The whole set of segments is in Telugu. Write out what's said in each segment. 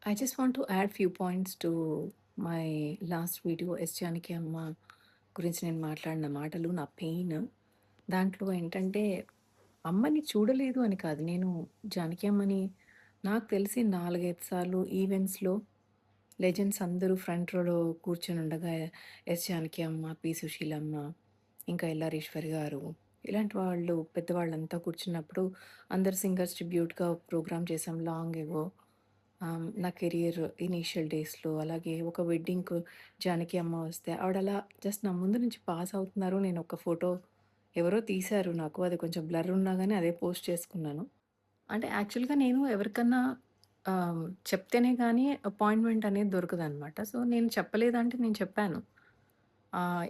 I just want to add few points to my last video. S Janaki అమ్మ గురించి నేను మాట్లాడిన మాటలు, నా పెయిన్. దాంట్లో ఏంటంటే, అమ్మని చూడలేదు అని కాదు. నేను జానకి అమ్మని నాకు తెలిసి 4, 5 సార్లు ఈవెంట్స్‌లో లెజెండ్స్ అందరూ ఫ్రంట్ రోలో కూర్చొనుండగా ఎస్ జానకి అమ్మ, పి సుశీలమ్మ, ఇంకా ఎల్ఆరీశ్వరి గారు, ఇలాంటి వాళ్ళు పెద్దవాళ్ళంతా కూర్చున్నప్పుడు అందరు సింగర్స్ ట్రిబ్యూట్‌గా ఒక ప్రోగ్రామ్ చేసాం లాంగ్ ఎగో. నా కెరియర్ ఇనీషియల్ డేస్‌లో అలాగే ఒక వెడ్డింగ్‌కు జానకి అమ్మ వస్తే ఆవిడలా జస్ట్ నా ముందు నుంచి పాస్ అవుతున్నారు. నేను ఒక ఫోటో ఎవరో తీశారు నాకు. అది కొంచెం బ్లర్ ఉన్నా గానీ అదే పోస్ట్ చేసుకున్నాను. అంటే యాక్చువల్‌గా నేను ఎవరికన్నా చెప్తేనే గానీ అపాయింట్‌మెంట్ అనేది దొరకదనమాట. సో, నేను చెప్పలేదంటే నేను చెప్పాను.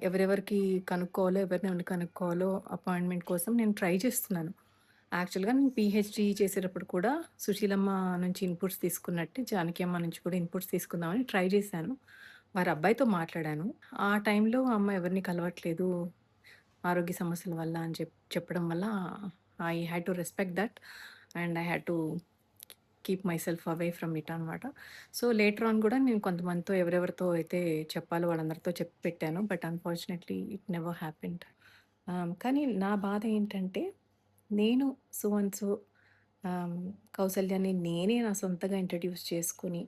ఎవరెవరికి కనుక్కోవాలో, ఎవరినెవరిని కనుక్కోవాలో అపాయింట్‌మెంట్ కోసం నేను ట్రై చేస్తున్నాను. యాక్చువల్‌గా నేను పీహెచ్‌డీ చేసేటప్పుడు కూడా సుశీలమ్మ నుంచి ఇన్‌పుట్స్ తీసుకున్నట్టే జానకి అమ్మ నుంచి కూడా ఇన్‌పుట్స్ తీసుకుందామని ట్రై చేశాను. వారి అబ్బాయితో మాట్లాడాను. ఆ టైంలో అమ్మ ఎవరిని కలవట్లేదు ఆరోగ్య సమస్యల వల్ల అని చెప్పడం వల్ల I had to respect that and I had to keep myself away from it అనమాట. సో, లేటర్ ఆన్ గూడా నేను కొంతమందితో ఎవరెవరితో అయితే చెప్పాలో వాళ్ళందరితో చెప్పి పెట్టాను. But unfortunately it never happened. కానీ నా బాధ ఏంటంటే, నేను సో అండ్ సో ఆహ్, కౌసల్యాని నేనే నా సొంతగా ఇంట్రడ్యూస్ చేసుకొని,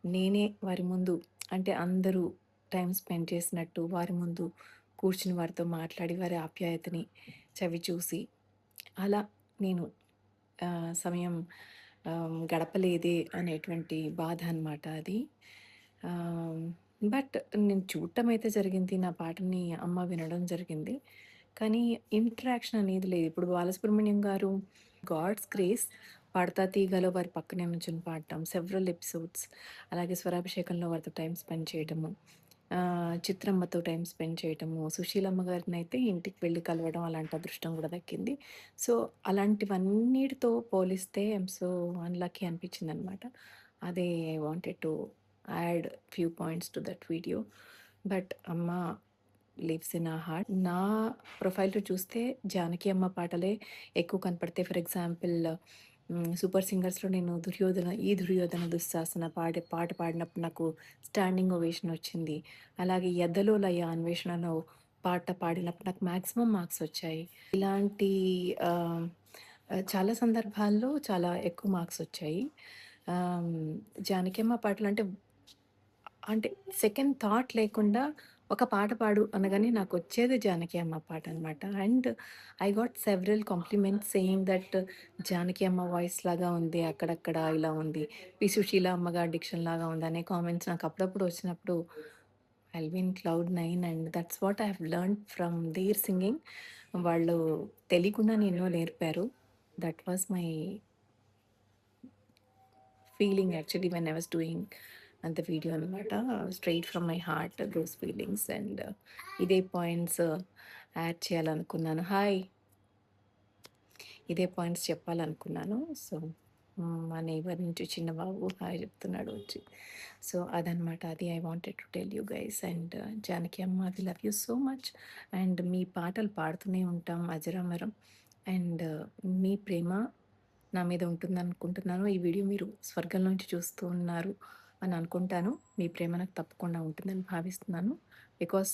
నేనే వారి ముందు అంటే అందరూ టైమ్ స్పెండ్ చేసినట్టు వారి ముందు కూర్చుని వారితో మాట్లాడి వారి ఆప్యాయతని చవిచూసి, అలా నేను సమయం గడపలేదే అనేటువంటి బాధ అనమాట అది. ఆహ్, బట్ నేను చూడటం అయితే జరిగింది. నా పాటని అమ్మ వినడం జరిగింది. కానీ ఇంటరాక్షన్ అనేది లేదు. ఇప్పుడు బాలసుబ్రహ్మణ్యం గారు 'గాడ్స్ గ్రేస్' 'పాడతా తీగ'లో వారి పక్కనే నుంచొని పాడటం, సెవరల్ ఎపిసోడ్స్ అలాగే 'స్వరాభిషేకంలో' వారితో టైమ్ స్పెండ్ చేయడము. చిత్రమ్మతో టైమ్ స్పెండ్ చేయటము, సుశీలమ్మ గారినైతే ఇంటికి వెళ్లి కలవడం అలాంటి అదృష్టం గూడా దక్కింది. సో, అలాంటివన్నిటితో పోలిస్తే ఐయామ్ సో అన్‌లక్కీ అనిపించిందనమాట. అదే I wanted to add few points to that video. But అమ్మ లివ్స్ ఇన్ అవర్ హార్ట్. నా ప్రొఫైల్‌లో చూస్తే జానకి అమ్మ పాటలే ఎక్కువ కనపడతాయి. ఫర్ ఎగ్జాంపుల్ 'సూపర్ సింగర్స్‌లో' నేను 'దుర్యోధన దుశ్శాసన' పాట పాడినప్పుడు నాకు స్టాండింగ్ ఓవేషన్ వచ్చింది. అలాగే 'ఎదలో లయ అన్వేషణలో' పాట పాడినప్పుడు నాకు మాక్సిమం మార్క్స్ వచ్చాయి. ఇలాంటి ఆహ్, చాలా సందర్భాల్లో చాలా ఎక్కువ మార్క్స్ వచ్చాయి. ఆహ్, జానకమ్మ పాటలంటే అంటే సెకండ్ థాట్ లేకుండా ఒక పాట పాడు అనగానే నాకొచ్చేది 'జానకి అమ్మ' పాటనమాట. And I got several compliments saying that 'Janaki అమ్మ' వాయిస్ లాగా ఉంది. అక్కడక్కడ ఇలా ఉంది. 'పి. సుశీల అమ్మగారి డిక్షన్ లాగా ఉంది' అనే కామెంట్స్ నాకు అప్పుడప్పుడు వచ్చినప్పుడు I'll be in cloud 9 and that's what I have learned from their singing. వాళ్ళు తెలియకుండానే ఎన్నో నేర్పారు. That was my feeling actually when I was doing the video అనమాట. Straight from my heart those feelings and ఇదే పాయింట్స్ యాడ్ చేయాలనుకున్నాను. హాయ్! ఇదే పాయింట్స్ చెప్పాలనుకున్నాను. సో, మా నైబర్ నుంచి చిన్న బాబు హాయ్ చెప్తున్నాడు వచ్చి. సో, అదనమాట. అది I wanted to tell you guys and Janaki అమ్మ వి love you so much. And మీ పాటలు పాడుతూనే ఉంటాం అజరామరం. అండ్ మీ ప్రేమ నా మీద ఉంటుందనుకుంటున్నాను. ఈ వీడియో మీరు స్వర్గం నుంచి చూస్తూ ఉన్నారు అని అనుకుంటాను. మీ ప్రేమ నాకు తప్పకుండా ఉంటుందని భావిస్తున్నాను. బికాస్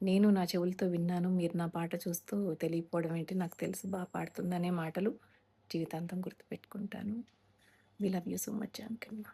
నేను నా చెవులతో విన్నాను. మీరు నా పాట చూస్తూ తెలియకపోవడం ఏంటి, నాకు తెలుసు పాడుతుందనే మాటలు జీవితాంతం గుర్తుపెట్టుకుంటాను. We love you so much Janakamma.